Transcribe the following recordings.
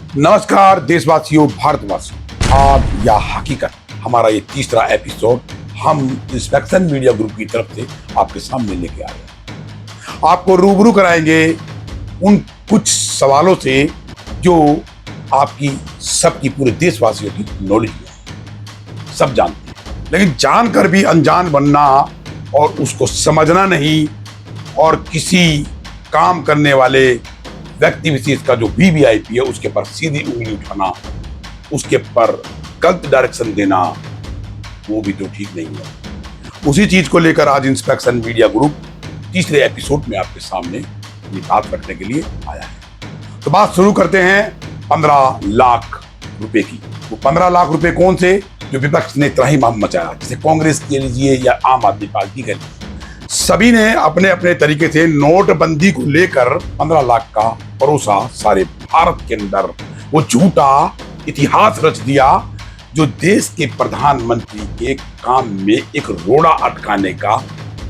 नमस्कार देशवासियों, भारतवासियों, आज या हकीकत हमारा ये तीसरा एपिसोड हम इंस्पेक्शन मीडिया ग्रुप की तरफ से आपके सामने लेके आ रहे हैं। आपको रूबरू कराएंगे उन कुछ सवालों से जो आपकी सबकी पूरे देशवासियों की नॉलेज में सब जानते हैं, लेकिन जानकर भी अनजान बनना और उसको समझना नहीं और किसी काम करने वाले व्यक्ति विशेष का जो वीवीआईपी है उसके पर सीधी उंगली उठाना, उसके पर गलत डायरेक्शन देना, वो भी तो ठीक नहीं है। उसी चीज को लेकर आज इंस्पेक्शन मीडिया ग्रुप तीसरे एपिसोड में आपके सामने ये बात रखने के लिए आया है। तो बात शुरू करते हैं 15 लाख रुपए की। वो 15 लाख रुपए कौन से जो विपक्ष ने त्राहिमाम मचाया, जैसे कांग्रेस के लीजिए या आम आदमी पार्टी के लिए, सभी ने अपने अपने तरीके से नोटबंदी को लेकर 15 लाख का भरोसा सारे भारत के अंदर वो झूठा इतिहास रच दिया जो देश के प्रधानमंत्री के काम में एक रोड़ा अटकाने का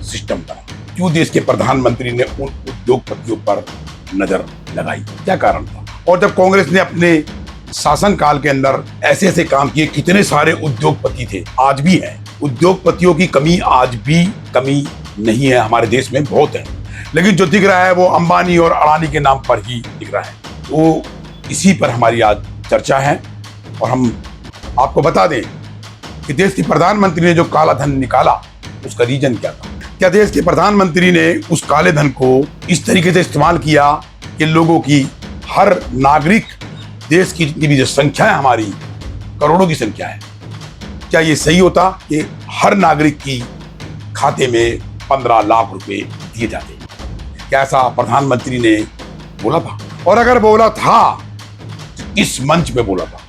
सिस्टम बना। क्यों देश के प्रधानमंत्री ने उन उद्योगपतियों पर नजर लगाई, क्या कारण था? और जब कांग्रेस ने अपने शासनकाल के अंदर ऐसे ऐसे काम किए, कितने सारे उद्योगपति थे, आज भी है। उद्योगपतियों की कमी आज भी कमी नहीं है, हमारे देश में बहुत है, लेकिन जो दिख रहा है वो अंबानी और अडानी के नाम पर ही दिख रहा है। तो इसी पर हमारी आज चर्चा है और हम आपको बता दें कि देश के प्रधानमंत्री ने जो काला धन निकाला उसका रीजन क्या था। क्या देश के प्रधानमंत्री ने उस काले धन को इस तरीके से इस्तेमाल किया कि लोगों की, हर नागरिक, देश की जितनी भी जो संख्या है, हमारी करोड़ों की संख्या है, क्या ये सही होता कि हर नागरिक की खाते में 15 लाख रुपए दिए जाते? क्या ऐसा प्रधानमंत्री ने बोला था? और अगर बोला था तो किस मंच पे बोला था,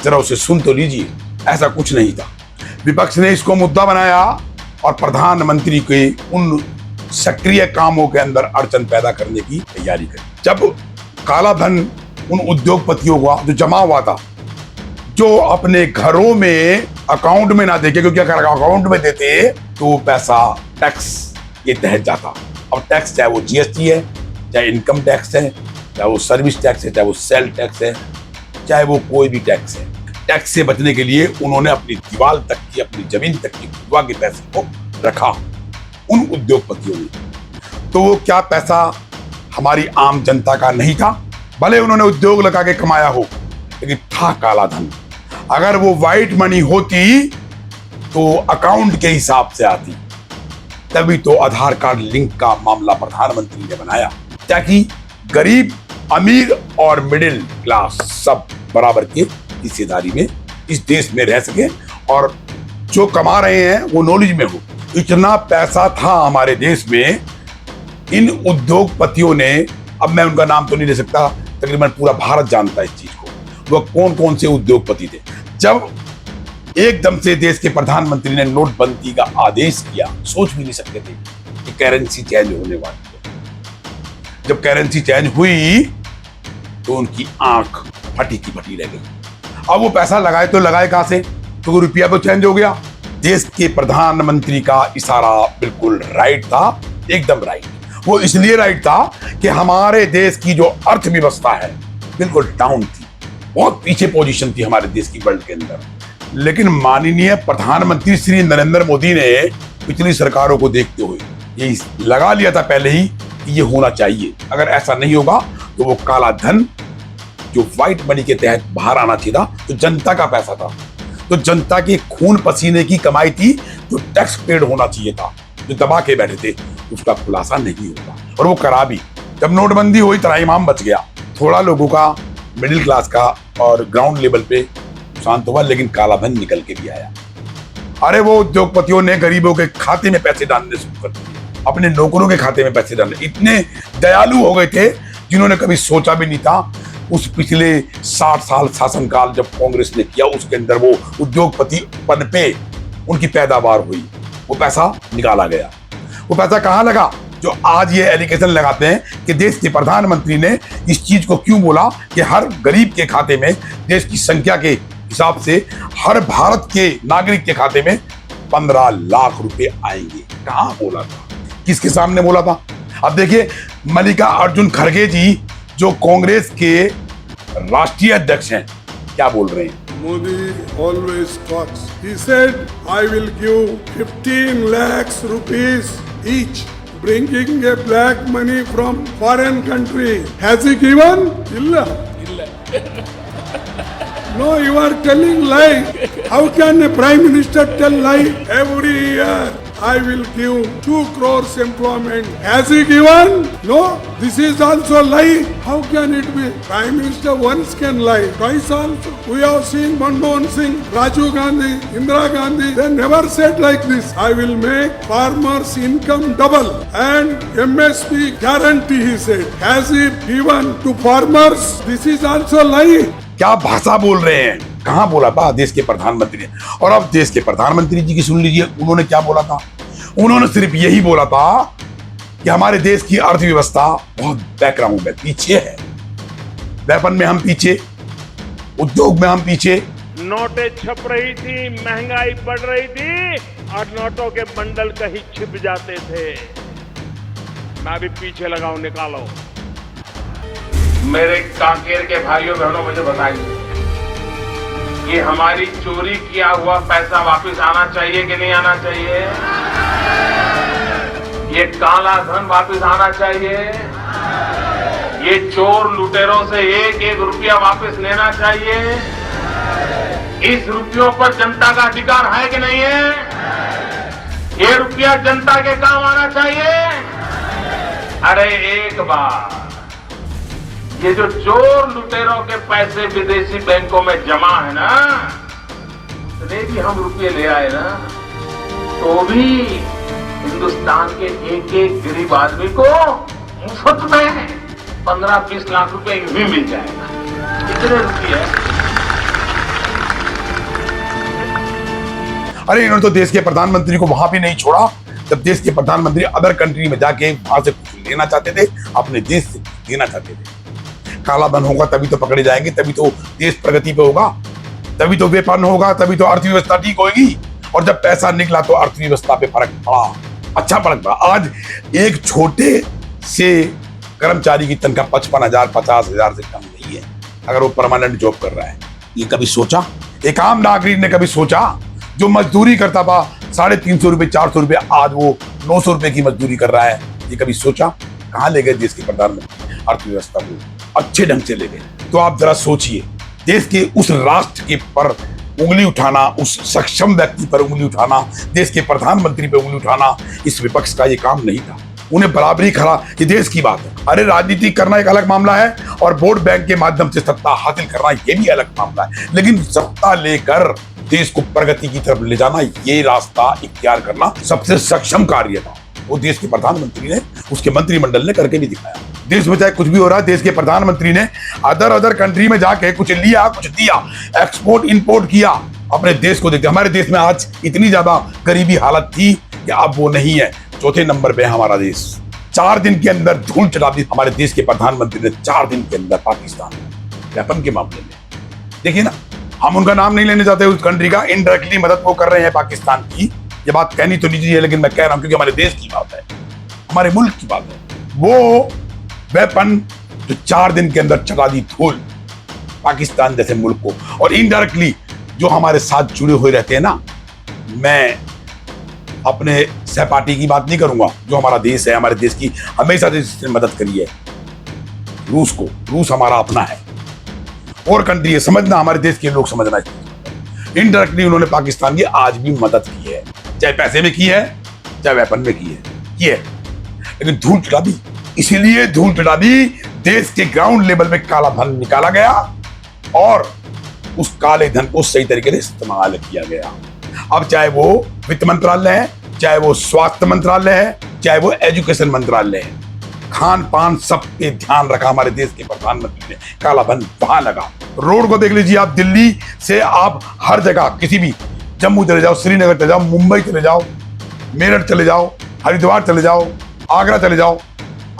जरा उसे सुन तो लीजिए। ऐसा कुछ नहीं था। विपक्ष ने इसको मुद्दा बनाया और प्रधानमंत्री के उन सक्रिय कामों के अंदर अड़चन पैदा करने की तैयारी करी। जब काला धन उन उद्योगपतियों का जो जमा हुआ था, जो अपने घरों में अकाउंट में ना देके, क्योंकि अगर अकाउंट में देते तो पैसा टैक्स के तहत जाता। और टैक्स चाहे वो जीएसटी है, चाहे इनकम टैक्स है, चाहे वो सर्विस टैक्स है, चाहे वो सेल टैक्स है, चाहे वो कोई भी टैक्स है, टैक्स से बचने के लिए उन्होंने अपनी दीवार तक की, अपनी जमीन तक की खुदवा के पैसे को रखा उन उद्योगपतियों ने। तो वो क्या पैसा हमारी आम जनता का नहीं था? भले उन्होंने उद्योग लगा के कमाया हो, लेकिन था काला धन। अगर वो व्हाइट मनी होती तो अकाउंट के हिसाब से आती, तभी तो आधार कार्ड लिंक का मामला प्रधानमंत्री ने बनाया, ताकि गरीब, अमीर और मिडिल क्लास सब बराबर की हिस्सेदारी में इस देश में रह सके और जो कमा रहे हैं वो नॉलेज में हो। इतना पैसा था हमारे देश में। इन उद्योगपतियों ने, अब मैं उनका नाम तो नहीं ले सकता, तकरीबन पूरा भारत जानता है इस चीज को, वो कौन कौन से उद्योगपति थे। जब एकदम से देश के प्रधानमंत्री ने नोटबंदी का आदेश किया, सोच भी नहीं सकते थे कि करेंसी चेंज होने वाली है। जब करेंसी चेंज हुई तो उनकी आंख फटी की फटी रह गई। अब वो पैसा लगाए तो लगाए कहां से, तो रुपया तो चेंज हो गया। देश के प्रधानमंत्री का इशारा बिल्कुल राइट था, एकदम राइट। वो इसलिए राइट था कि हमारे देश की जो अर्थव्यवस्था है बिल्कुल डाउन थी, बहुत पीछे पोजीशन थी हमारे देश की वर्ल्ड के अंदर। लेकिन माननीय प्रधानमंत्री श्री नरेंद्र मोदी ने पिछली सरकारों को देखते हुए ये लगा लिया था पहले ही कि ये होना चाहिए। अगर ऐसा नहीं होगा तो वो काला धन जो व्हाइट मनी के तहत बाहर आना चाहिए था, तो जनता का पैसा था, तो जनता के खून पसीने की कमाई थी, जो टैक्स पेड होना चाहिए था, जो दबा के बैठे थे, उसका खुलासा नहीं होगा। और वो करा भी। जब नोटबंदी हुई त्राहिमाम बच गया, थोड़ा लोगों का, मिडिल क्लास का और ग्राउंड लेवल पे शांत हुआ, लेकिन काला धन निकल के भी आया। अरे वो उद्योगपतियों ने गरीबों के खाते में पैसे डालने शुरू कर दिए, अपने नौकरों के खाते में पैसे डालने। इतने दयालु हो गए थे जिन्होंने कभी सोचा भी नहीं था। उस पिछले 60 साल शासनकाल जब कांग्रेस ने किया, उसके अंदर वो उद्योगपति पन पे उनकी पैदावार हुई, वो पैसा निकाला गया। वो पैसा कहाँ लगा? जो आज ये एलिगेशन लगाते हैं कि देश के प्रधानमंत्री ने इस चीज को क्यों बोला कि हर गरीब के खाते में, देश की संख्या के हिसाब से हर भारत के नागरिक के खाते में 15 लाख रुपए आएंगे। कहां बोला था? किसके सामने बोला था? अब देखिए, मल्लिका अर्जुन खड़गे जी जो कांग्रेस के राष्ट्रीय अध्यक्ष हैं, क्या बोल रहे हैं? Modi always talks. He said, I will give 15 lakhs rupees each, bringing a black money from foreign country. Has he given? Illa. No, you are telling lie. How can a prime minister tell lie? Every year I will give 2 crores employment. Has he given? No, this is also lie. How can it be? Prime Minister once can lie, twice also. We have seen Manmohan Singh, Rajiv Gandhi, Indira Gandhi. They never said like this. I will make farmers' income double and MSP guarantee, he said. Has he given to farmers? This is also lie. क्या भाषा बोल रहे हैं? कहां बोला था देश के प्रधानमंत्री ने? और अब देश के प्रधानमंत्री जी की सुन लीजिए, उन्होंने क्या बोला था? उन्होंने सिर्फ यही बोला था कि हमारे देश की अर्थव्यवस्था बहुत बैकग्राउंड में पीछे है, वेपन में हम पीछे, उद्योग में हम पीछे। नोटें छप रही थी, महंगाई बढ़ रही थी और नोटों के बंडल कहीं छिप जाते थे। मैं भी पीछे लगाऊं, निकालो। मेरे कांकेर के भाइयों बहनों, मुझे बताइए कि हमारी चोरी किया हुआ पैसा वापस आना चाहिए कि नहीं आना चाहिए? ये काला धन वापस आना चाहिए? ये चोर लुटेरों से एक एक रुपया वापस लेना चाहिए? इस रुपयों पर जनता का अधिकार है कि नहीं है? ये रुपया जनता के काम आना चाहिए? अरे एक बार ये जो चोर लुटेरों के पैसे विदेशी बैंकों में जमा है ना, इतने भी हम रुपये ले आए ना, तो भी हिंदुस्तान के एक एक गरीब आदमी को मुफ्त में 15-20 लाख रुपए भी मिल जाएगा। कितने रुपये? अरे इन्होंने तो देश के प्रधानमंत्री को वहां भी नहीं छोड़ा जब देश के प्रधानमंत्री अदर कंट्री में जाके वहां से कुछ लेना चाहते थे, अपने देश से देना चाहते थे। काला धन होगा तभी तो पकड़े जाएंगे, तभी तो देश प्रगति पे होगा, तभी तो वेपन होगा, तभी तो अर्थव्यवस्था ठीक होगी। और जब पैसा निकला तो अर्थव्यवस्था पे फर्क पड़ा, अच्छा फर्क पड़ा। आज एक छोटे से कर्मचारी की तनख्वाह 55,000-50,000 से कम नहीं है अगर वो परमानेंट जॉब कर रहा है। ये कभी सोचा? एक आम नागरिक ने कभी सोचा? जो मजदूरी करता था 350 रुपए 400 रुपए, आज वो 900 रुपए की मजदूरी कर रहा है। ये कभी सोचा? कहां ले गए देश के प्रधानमंत्री? अर्थव्यवस्था को अच्छे ढंग से ले गए। तो आप जरा सोचिए, देश के उस राष्ट्र के पर उंगली उठाना, उस सक्षम व्यक्ति पर उंगली उठाना, देश के प्रधानमंत्री पर उंगली उठाना, इस विपक्ष का ये काम नहीं था। उन्हें बराबरी खड़ा, ये देश की बात है। अरे राजनीति करना एक अलग मामला है और वोट बैंक के माध्यम से सत्ता हासिल करना ये भी अलग मामला है, लेकिन सत्ता लेकर देश को प्रगति की तरफ ले जाना, ये रास्ता इख्तियार करना सबसे सक्षम कार्य था। वो देश के प्रधानमंत्री ने, उसके मंत्रिमंडल ने करके भी दिखाया। देश में चाहे कुछ भी हो रहा है, देश के प्रधानमंत्री ने अदर कंट्री में जाके कुछ लिया, कुछ दिया, एक्सपोर्ट इंपोर्ट किया, अपने देश को देखते। हमारे देश में आज इतनी ज्यादा गरीबी हालत थी कि अब वो नहीं है। चौथे नंबर पे हमारा देश। 4 दिन के अंदर धूल चढ़ा दी हमारे देश के प्रधानमंत्री ने, 4 दिन के अंदर पाकिस्तान वेपन के मामले में। देखिए ना, हम उनका नाम नहीं लेने चाहते उस कंट्री का, इनडायरेक्टली मदद वो कर रहे हैं पाकिस्तान की। ये बात कहनी तो नहीं चाहिए, लेकिन मैं कह रहा हूं क्योंकि हमारे देश की बात है, हमारे मुल्क की बात है। वो वेपन जो 4 दिन के अंदर चढ़ा दी धूल पाकिस्तान जैसे मुल्क को, और इनडायरेक्टली जो हमारे साथ जुड़े हुए रहते हैं ना, मैं अपने सहपाठी की बात नहीं करूंगा, जो हमारा देश है, हमारे देश की हमेशा से मदद करी है रूस को। रूस हमारा अपना है और कंट्री है, समझना, हमारे देश के लोग समझना चाहिए। इनडायरेक्टली उन्होंने पाकिस्तान की आज भी मदद की है, चाहे पैसे में की है, चाहे वेपन में की है, लेकिन धूल चढ़ा दी। इसीलिए धूल चढ़ा दी, देश के ग्राउंड लेवल में काला धन निकाला गया और उस काले धन को सही तरीके से इस्तेमाल किया गया। अब चाहे वो वित्त मंत्रालय है, चाहे वो स्वास्थ्य मंत्रालय है, चाहे वो एजुकेशन मंत्रालय है, खान पान सब पे ध्यान रखा हमारे देश के प्रधानमंत्री ने। काला धन वहां लगा। रोड को देख लीजिए आप, दिल्ली से आप हर जगह, किसी भी, जम्मू चले जाओ, श्रीनगर चले जाओ, मुंबई चले जाओ, मेरठ चले जाओ, हरिद्वार चले जाओ, आगरा चले जाओ,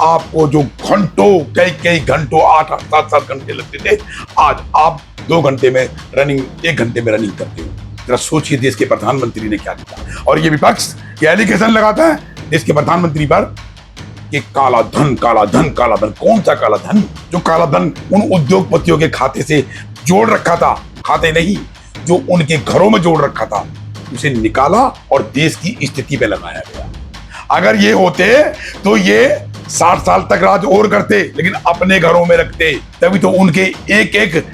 आपको जो घंटों, कई घंटों, 8-7 घंटे लगते थे, आज आप 2 घंटे में रनिंग, 1 घंटे में रनिंग करते हो। जरा सोचिए देश के प्रधानमंत्री ने क्या किया। और ये विपक्ष ये एलिगेशन लगाता है देश के प्रधानमंत्री पर कि काला धन काला धन काला धन। कौन सा काला धन? जो काला धन उन उद्योगपतियों के खाते से जोड़ रखा था, खाते नहीं, जो उनके घरों में जोड़ रखा था, उसे निकाला और देश की स्थिति पे लगाया गया। अगर ये होते तो ये 60 साल तक राज और करते, लेकिन अपने घरों में रखते। तभी तो उनके एक एक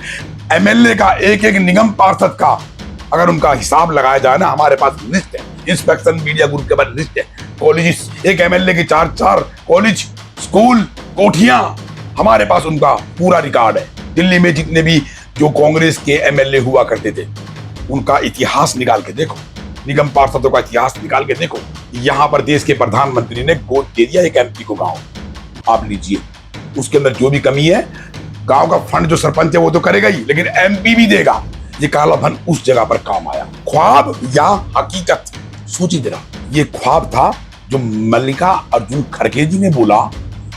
एमएलए का, एक एक निगम पार्षद का अगर उनका हिसाब लगाया जाए ना, हमारे पास लिस्ट है, इंस्पेक्शन मीडिया ग्रुप के पास लिस्ट है। कॉलेज, एक एमएलए के 4 कॉलेज, स्कूल, कोठियां, हमारे पास उनका पूरा रिकॉर्ड है। दिल्ली में जितने भी जो कांग्रेस के एमएलए हुआ करते थे, उनका इतिहास निकाल के देखो, निगम पार्षदों का इतिहास निकाल के देखो। यहाँ पर देश के प्रधानमंत्री ने गोद दे दिया एक एमपी को गांव, आप लीजिए, उसके अंदर जो भी कमी है, गांव का फंड जो सरपंच है वो तो करेगा ही, लेकिन एमपी भी देगा। ये काला धन उस जगह पर काम आया। ख्वाब या हकीकत? सोचिए जरा, ये ख्वाब था जो मल्लिका अर्जुन खड़गे जी ने बोला,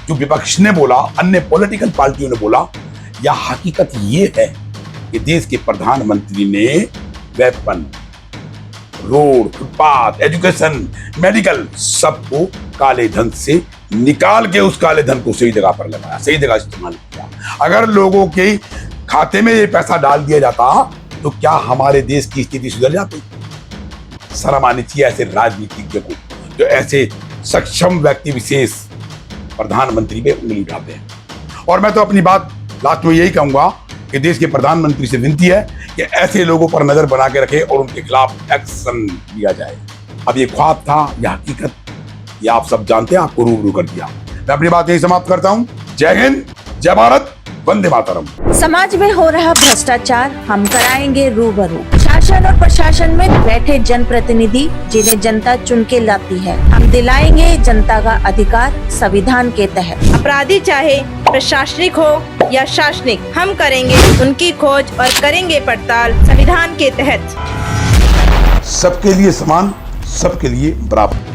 जो विपक्ष ने बोला, अन्य पॉलिटिकल पार्टियों ने बोला, या हकीकत ये है कि देश के प्रधानमंत्री ने weapon, road, footpath, education, medical, सबको काले धन से निकाल के उस काले धन को सही जगह पर लगाया, सही जगह इस्तेमाल किया। अगर लोगों के खाते में ये पैसा डाल दिया जाता तो क्या हमारे देश की स्थिति सुधर जाती? शर्म आनी चाहिए ऐसे राजनीतिज्ञ को, जो ऐसे सक्षम व्यक्ति विशेष प्रधानमंत्री पे उंगली उठाते हैं। और मैं तो अपनी बात लास्ट में यही कहूंगा कि देश के प्रधानमंत्री से विनती है कि ऐसे लोगों पर नजर बना के रखे और उनके खिलाफ एक्शन लिया जाए। अब ये ख्वाब था या हकीकत, ये आप सब जानते हैं, आपको रूबरू कर दिया। मैं अपनी बात यही समाप्त करता हूं। जय हिंद, जय भारत, वंदे मातरम। समाज में हो रहा भ्रष्टाचार हम कराएंगे रूबरू। शासन और प्रशासन में बैठे जनप्रतिनिधि जिन्हें जनता चुन के लाती है, हम दिलाएंगे जनता का अधिकार संविधान के तहत। अपराधी चाहे प्रशासनिक हो या शासनिक, हम करेंगे उनकी खोज और करेंगे पड़ताल संविधान के तहत। सबके लिए समान, सबके लिए बराबर।